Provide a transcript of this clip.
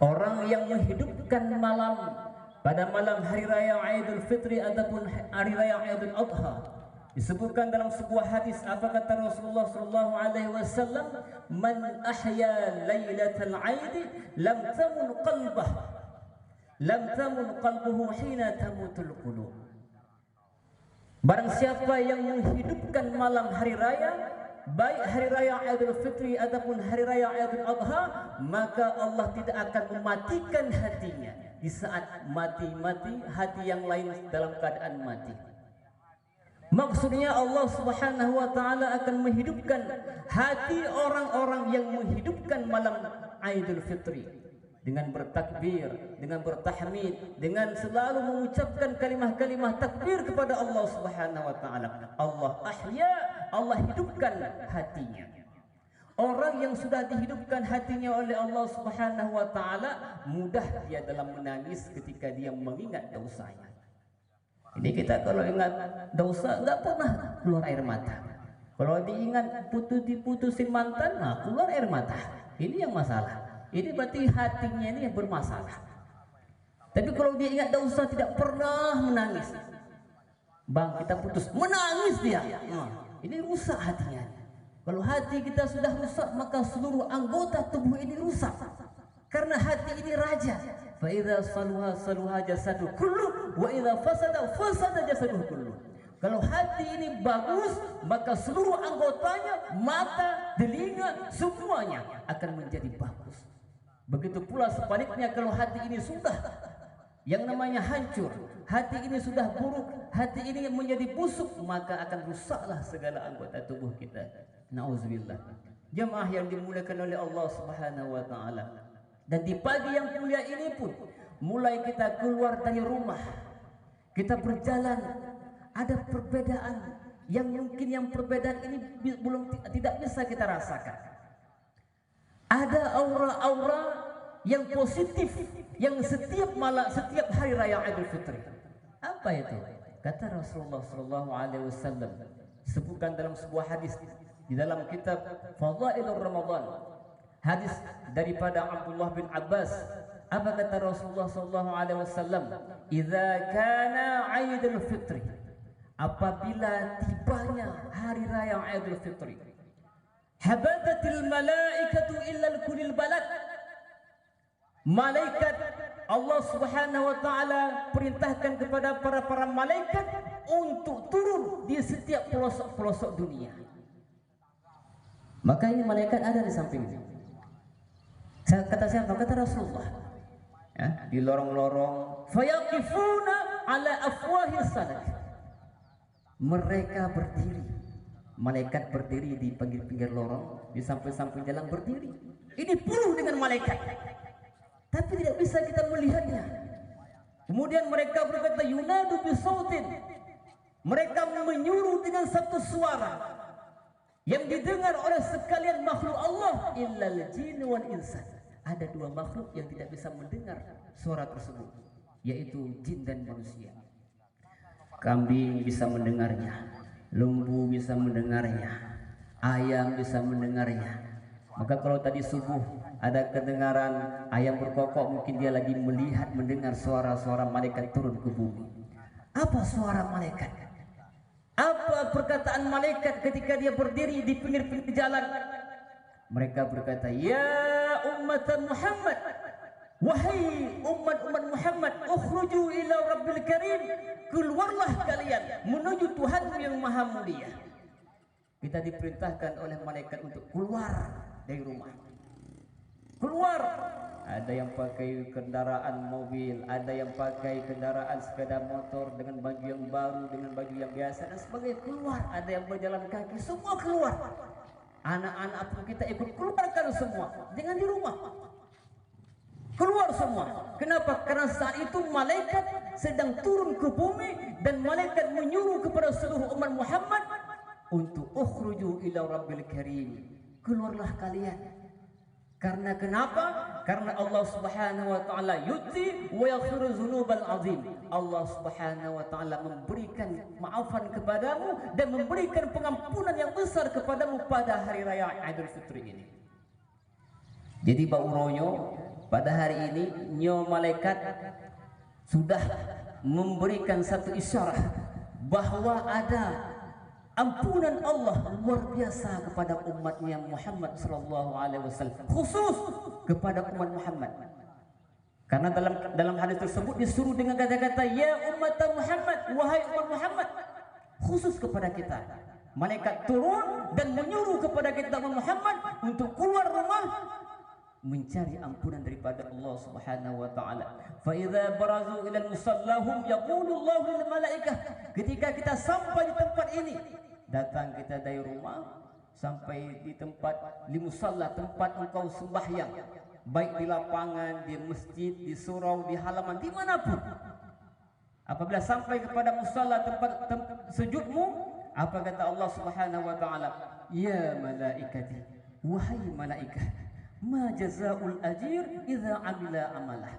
Orang yang menghidupkan malam pada malam hari raya Idul Fitri ataupun hari raya Idul Adha, disebutkan dalam sebuah hadis, apa kata Rasulullah sallallahu alaihi wasallam, man ahya lailatal Aid lam tamun qalbuhu hina tamutul qulub. Barang siapa yang menghidupkan malam hari raya, baik hari raya Idul Fitri ataupun hari raya Idul Adha, maka Allah tidak akan mematikan hatinya di saat mati hati yang lain dalam keadaan mati. Maksudnya Allah Subhanahu wa taala akan menghidupkan hati orang-orang yang menghidupkan malam Idul Fitri dengan bertakbir, dengan bertahmid, dengan selalu mengucapkan kalimah-kalimah takbir kepada Allah Subhanahu wa taala. Allah ahya, Allah hidupkan hatinya. Orang yang sudah dihidupkan hatinya oleh Allah Subhanahu wa taala, mudah dia dalam menangis ketika dia mengingat dosanya. Ini kita kalau ingat dosa enggak pernah keluar air mata. Kalau diingat diputusin mantan, nah keluar air mata. Ini yang masalah. Ini berarti hatinya ini yang bermasalah. Tapi kalau dia ingat dosa tidak pernah menangis. Bang, kita putus, menangis dia. Ini rusak hatinya. Kalau hati kita sudah rusak, maka seluruh anggota tubuh ini rusak. Karena hati ini raja. Fa idza saluha jasadu kullu wa idza fasada jasadu kullu. Kalau hati ini bagus, maka seluruh anggotanya, mata, telinga, semuanya akan menjadi bagus. Begitu pula sebaliknya, kalau hati ini sudah yang namanya hancur, hati ini sudah buruk, hati ini menjadi busuk, maka akan rusaklah segala anggota tubuh kita. Nauzubillah. Jemaah yang dimuliakan oleh Allah Subhanahu wa taala. Dan di pagi yang mulia ini pun, mulai kita keluar dari rumah, kita berjalan, ada perbedaan yang mungkin yang perbedaan ini tidak bisa kita rasakan. Ada aura-aura yang positif yang setiap hari raya Idul Fitri. Apa itu? Kata Rasulullah sallallahu alaihi wasallam, sebutkan dalam sebuah hadis di dalam kitab Fadhailur Ramadan. Hadis daripada Abdullah bin Abbas. Apa kata Rasulullah sallallahu alaihi wasallam? "Idza kana Idul Fitri." Apabila tibanya hari raya Idul Fitri, habatatil malaikatu illa kulil balad. Malaikat Allah Subhanahu wa taala perintahkan kepada para malaikat untuk turun di setiap pelosok-pelosok dunia. Maka ini malaikat ada di sampingnya. Kata siapa? Kata Rasulullah. Ya, di lorong-lorong. Fayaqifuna ala afwahis salat. Mereka berdiri. Malaikat berdiri di pinggir-pinggir lorong, di samping-samping jalan berdiri. Ini penuh dengan malaikat. Tapi tidak bisa kita melihatnya. Kemudian mereka berkata, yunadu bisautin. Mereka menyuruh dengan satu suara yang didengar oleh sekalian makhluk Allah, illal jin wal insan. Ada dua makhluk yang tidak bisa mendengar suara tersebut, yaitu jin dan manusia. Kambing bisa mendengarnya, lembu bisa mendengarnya, ayam bisa mendengarnya. Maka kalau tadi subuh ada kedengaran ayam berkokok, mungkin dia lagi mendengar suara-suara malaikat turun ke bumi. Apa suara malaikat? Apa perkataan malaikat ketika dia berdiri di pinggir-pinggir jalan? Mereka berkata, ya umat Muhammad, wahai umat-umat Muhammad, ukhruju ila Rabbil Karim, keluarlah kalian menuju Tuhanmu yang maha mulia. Kita diperintahkan oleh malaikat untuk keluar dari rumah. Keluar. Ada yang pakai kendaraan mobil, ada yang pakai kendaraan sepeda motor dengan baju yang baru, dengan baju yang biasa dan sebagainya. Keluar. Ada yang berjalan kaki, semua keluar. Anak-anak pun kita ikut keluarkan semua, jangan di rumah. Keluar semua. Kenapa? Karena saat itu malaikat sedang turun ke bumi dan malaikat menyuruh kepada seluruh umat Muhammad untuk ukhruju ila Rabbil Karim. Keluarlah kalian. Karena kenapa? Karena Allah Subhanahu wa taala yuti wa yaghfiru dzunubal azim. Allah Subhanahu wa taala memberikan maafan kepadamu dan memberikan pengampunan yang besar kepadamu pada hari raya Idul Fitri ini. Jadi bauronyo pada hari ini nyo malaikat sudah memberikan satu isyarat bahwa ada ampunan Allah luar biasa kepada umatnya Muhammad sallallahu alaihi wasallam, khusus kepada umat Muhammad. Karena dalam hadis tersebut disuruh dengan kata-kata ya umat Muhammad, wahai umat Muhammad, khusus kepada kita. Malaikat turun dan menyuruh kepada kita Muhammad untuk keluar rumah mencari ampunan daripada Allah Subhanahu wa taala. Fa idza barazu ila musallahum yaqulu Allahu lil malaikah. Ketika kita sampai di tempat ini, datang kita dari rumah sampai di tempat di musalla, tempat engkau sembahyang, baik di lapangan, di masjid, di surau, di halaman, dimanapun. Apabila sampai kepada musalla, tempat sujudmu, apa kata Allah Subhanahu wa taala? Ya malaikati, wahai malaikat, ma jazaa'ul ajir idza amila amalah.